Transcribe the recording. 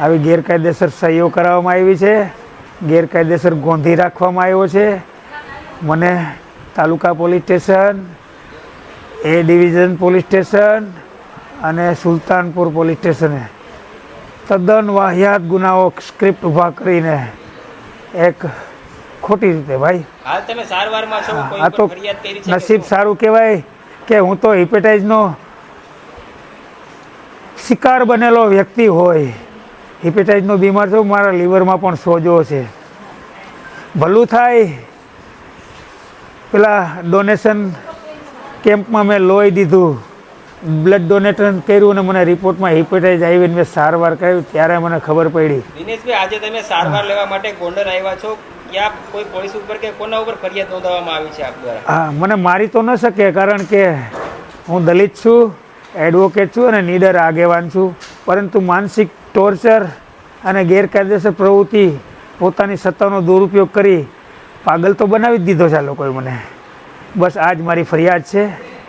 આવી ગેરકાયદેસર સહીઓ કરાવવામાં આવી છે, ગેરકાયદેસર ગોંધી રાખવામાં આવ્યો છે. મને taluka police station, A division police station અને સુલતાનપુર પોલીસ સ્ટેશને તદ્દન વાહિયાત ગુનાઓ સ્ક્રિપ્ટ ઊભા કરીને એક ખોટી રીતે ભાઈ. હાલ તમે સારવારમાં છો, કોઈ આ તો ઉપર ફરિયાદ કરી છે કે નસીબ શું? સારું કહેવાય કે હું તો હિપેટાઇઝનો શિકાર બનેલો વ્યક્તિ હોય. હિપેટાઇઝનો બીમાર છું, મારા લીવરમાં પણ સોજો છે. ભલું થાય પેલા ડોનેશન કેમ્પમાં મેં લોહી દીધું, બ્લડ ડોનેશન કર્યું અને મને રિપોર્ટમાં હિપેટાઇઝ આવીને મેં સારવાર કરાવી ત્યારે મને ખબર પડી. દિનેશભાઈ, આજે તમે સારવાર લેવા માટે ગોંડલ આવ્યા છો, ક્યાં કોઈ પોલીસ ઉપર કે કોના ઉપર ફરિયાદ નોંધાવવામાં આવી છે આપ દ્વારા? હા, મને મારી તો ન શકે, કારણ કે હું દલિત છું, એડવોકેટ છું અને નીડર આગેવાન છું. પરંતુ માનસિક ટોર્ચર અને ગેરકાયદેસર પ્રવૃત્તિ, પોતાની સત્તાનો દુરુપયોગ કરી પાગલ તો બનાવી જ દીધો છે આ લોકોએ મને. બસ આ જ મારી ફરિયાદ છે.